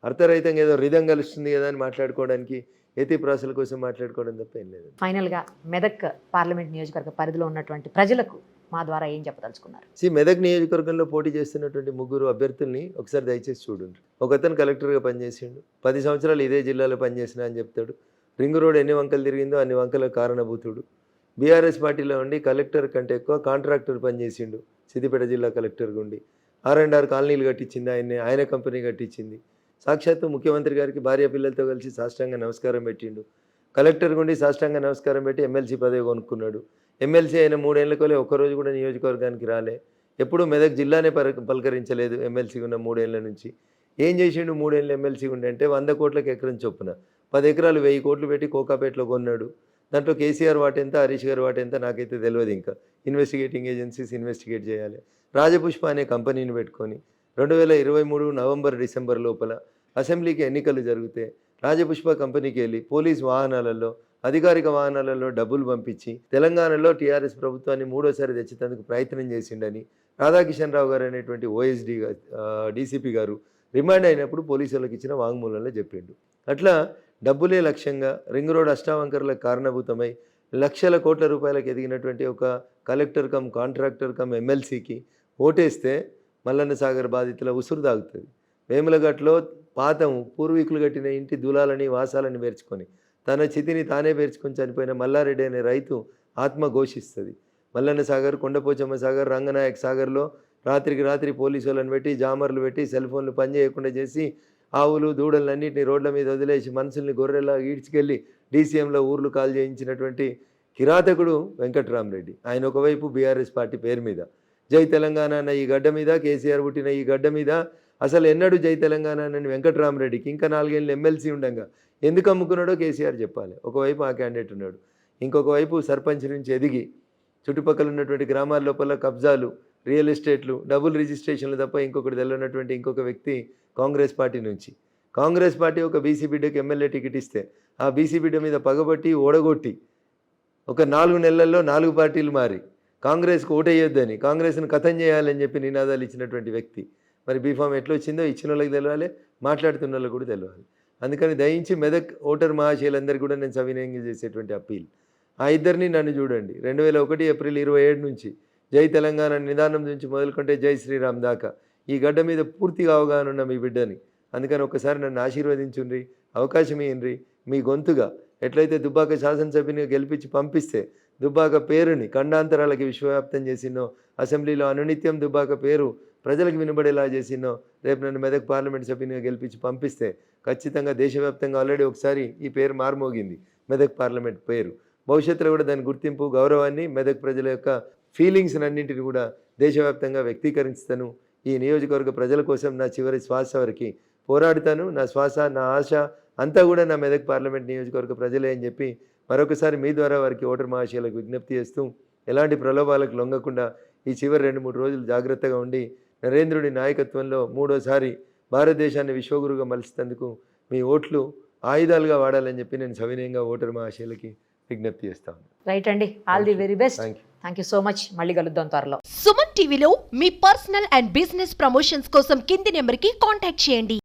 అర్థరహితంగా ఏదో రిధం కలుస్తుంది కదా అని మాట్లాడుకోవడానికి, ఏతి ప్రాసల కోసం మాట్లాడుకోవడం తప్ప ఏం లేదు. ఫైనల్గా మెదక్ పార్లమెంట్ నియోజకవర్గ పరిధిలో ఉన్నటువంటి ప్రజలకు మా ద్వారా ఏం చెప్పదలుచుకున్నారు? మెదక్ నియోజకవర్గంలో పోటీ చేస్తున్నటువంటి ముగ్గురు అభ్యర్థుల్ని ఒకసారి దయచేసి చూడండి. ఒకతను కలెక్టర్గా పనిచేసిండు, 10 సంవత్సరాలు ఇదే జిల్లాలో పనిచేసినా అని చెప్తాడు. రింగ్ రోడ్ ఎన్ని వంకలు తిరిగిందో అన్ని వంకల కారణభూతుడు. బీఆర్ఎస్ పార్టీలో ఉండి కలెక్టర్ కంటే ఎక్కువ కాంట్రాక్టర్ పనిచేసిండు. సిద్దిపేట జిల్లా కలెక్టర్గా ఉండి R&R కాలనీలు కట్టించింది ఆయన కంపెనీ కట్టించింది. సాక్షాత్తు ముఖ్యమంత్రి గారికి భార్య పిల్లలతో కలిసి సాష్టాంగ నమస్కారం పెట్టిండు. కలెక్టర్ గుండి సాష్టాంగ నమస్కారం పెట్టి ఎమ్మెల్సీ పదవి కొనుక్కున్నాడు. ఎమ్మెల్సీ అయిన 3 ఏళ్ళకోలే ఒక్కరోజు కూడా నియోజకవర్గానికి రాలే. ఎప్పుడూ మెదక్ జిల్లానే పలకరించలేదు ఎమ్మెల్సీ ఉన్న 3 ఏళ్ళ నుంచి. ఏం చేసిండు 3 ఏళ్ళు ఎమ్మెల్సీ ఉండి అంటే 100 కోట్లకు ఎకరం చొప్పున 10 ఎకరాలు 1000 కోట్లు పెట్టి కోకాపేటలో కొన్నాడు. దాంట్లో కేసీఆర్ వాట ఎంత, హరీష్ గారు వాట ఎంత నాకైతే తెలియదు. ఇంకా ఇన్వెస్టిగేటింగ్ ఏజెన్సీస్ ఇన్వెస్టిగేట్ చేయాలి. రాజపుష్ప అనే కంపెనీని పెట్టుకొని 2023 నవంబర్ డిసెంబర్ లోపల అసెంబ్లీకి ఎన్నికలు జరిగితే రాజపుష్ప కంపెనీకి వెళ్ళి పోలీస్ వాహనాలలో అధికారిక వాహనాలలో డబ్బులు పంపించి తెలంగాణలో టీఆర్ఎస్ ప్రభుత్వాన్ని 3వ తెచ్చేందుకు ప్రయత్నం చేసిండని రాధాకిషన్ రావు గారు అనేటువంటి OSD డీసీపీ గారు రిమాండ్ అయినప్పుడు పోలీసులకు ఇచ్చిన వాంగ్మూలంలో చెప్పిండు. అట్లా డబ్బులే లక్ష్యంగా రింగ్ రోడ్ అష్టావంకర్లకు కారణభూతమై లక్షల కోట్ల రూపాయలకు ఎదిగినటువంటి ఒక కలెక్టర్ కమ్ కాంట్రాక్టర్ కమ్ ఎమ్మెల్సీకి ఓటేస్తే మల్లన్న సాగర్ బాధితుల ఉసురు దాగుతుంది. వేములగట్లో పాతము పూర్వీకులు కట్టిన ఇంటి దూలాలని వాసాలని పేర్చుకొని తన చితిని తానే పేర్చుకొని చనిపోయిన మల్లారెడ్డి అనే రైతు ఆత్మ ఘోషిస్తుంది. మల్లన్న సాగర్, కొండపోచమ్మ సాగర్, రంగనాయక్ సాగర్లో రాత్రికి రాత్రి పోలీసు వాళ్ళని పెట్టి జామర్లు పెట్టి సెల్ ఫోన్లు పనిచేయకుండా చేసి ఆవులు దూడలన్నింటినీ రోడ్ల మీద వదిలేసి మనుషుల్ని గొర్రెలా ఈడ్చుకెళ్ళి DCMలో ఊర్లు కాల్ చేయించినటువంటి కిరాతకుడు వెంకట్రామరెడ్డి. ఆయన ఒకవైపు బీఆర్ఎస్ పార్టీ పేరు మీద జై తెలంగాణ అన్న ఈ గడ్డ మీద, కేసీఆర్ పుట్టిన ఈ గడ్డ మీద అసలు ఎన్నడూ జై తెలంగాణ అని వెంకట్రామరెడ్డికి ఇంకా 4 ఏళ్ళు ఎమ్మెల్సీ ఉండగా ఎందుకు అమ్ముకున్నాడో కేసీఆర్ చెప్పాలి. ఒకవైపు ఆ క్యాండిడేట్ ఉన్నాడు, ఇంకొక వైపు సర్పంచ్ నుంచి ఎదిగి చుట్టుపక్కల ఉన్నటువంటి గ్రామాల లోపల కబ్జాలు, రియల్ ఎస్టేట్లు, డబుల్ రిజిస్ట్రేషన్లు తప్ప ఇంకొకటి తెల్లనటువంటి ఇంకొక వ్యక్తి కాంగ్రెస్ పార్టీ నుంచి. కాంగ్రెస్ పార్టీ ఒక బీసీ బిడ్డకి ఎమ్మెల్యే టికెట్ ఇస్తే ఆ బీసీ బిడ్డ మీద పగబట్టి ఓడగొట్టి ఒక 4 నెలల్లో 4 పార్టీలు మారి కాంగ్రెస్కు ఓటేయొద్దని, కాంగ్రెస్ను కథం చేయాలని చెప్పి నినాదాలు ఇచ్చినటువంటి వ్యక్తి. మరి బీఫామ్ ఎట్లా వచ్చిందో ఇచ్చిన వాళ్ళకి తెలవాలి, మాట్లాడుతున్న వాళ్ళకి కూడా తెలవాలి. అందుకని దయించి మెదక్ ఓటర్ మహాశయులందరికీ కూడా నేను సవినయంగా చేసేటువంటి అప్పీల్, ఆ ఇద్దరిని నన్ను చూడండి. 2001 ఏప్రిల్ 27 నుంచి జై తెలంగాణ నిదానం నుంచి మొదలుకుంటే జై శ్రీరామ్ దాకా ఈ గడ్డ మీద పూర్తిగా అవగాహన ఉన్న మీ బిడ్డని. అందుకని ఒకసారి నన్ను ఆశీర్వదించుండ్రి, అవకాశం ఇయ్యండి. మీ గొంతుగా ఎట్లయితే దుబ్బాక శాసనసభ్యునిగా గెలిపించి పంపిస్తే దుబ్బాక పేరుని ఖండాంతరాలకి విశ్వవ్యాప్తం చేసినో, అసెంబ్లీలో అనునిత్యం దుబ్బాక పేరు ప్రజలకు వినబడేలా చేసినో, రేపు నన్ను మెదక్ పార్లమెంట్ సభ్యునిగా గెలిపించి పంపిస్తే ఖచ్చితంగా దేశవ్యాప్తంగా ఆల్రెడీ ఒకసారి ఈ పేరు మారుమోగింది, మెదక్ పార్లమెంట్ పేరు. భవిష్యత్తులో కూడా దాని గుర్తింపు, గౌరవాన్ని, మెదక్ ప్రజల యొక్క ఫీలింగ్స్ అన్నింటిని కూడా దేశవ్యాప్తంగా వ్యక్తీకరిస్తాను. ఈ నియోజకవర్గ ప్రజల కోసం నా చివరి శ్వాస వరకు పోరాడుతాను. నా శ్వాస, నా ఆశ అంతా కూడా నా మెదక్ పార్లమెంట్ నియోజకవర్గ ప్రజలే అని చెప్పి మరొకసారి మీ ద్వారా వారికి ఓటర్ మహాశయులకు విజ్ఞప్తి చేస్తూ, ఎలాంటి ప్రలోభాలకు లొంగకుండా ఈ చివరి 2-3 రోజులు జాగ్రత్తగా ఉండి నరేంద్రుడి నాయకత్వంలో 3వసారి భారతదేశాన్ని విశ్వగురుగా మలిచేందుకు మీ ఓట్లు ఆయుధాలుగా వాడాలని చెప్పి నేను సవినయంగా ఓటర్ మహాశయులకి విజ్ఞప్తి చేస్తాను. రైట్ అండి, all the very best. Thank you so much. మళ్ళీ కలుద్దాం త్వరలో. సుమన్ టీవీలో మీ పర్సనల్ అండ్ బిజినెస్ ప్రమోషన్స్ కోసం కింది నెంబర్కి కాంటాక్ట్ చేయండి.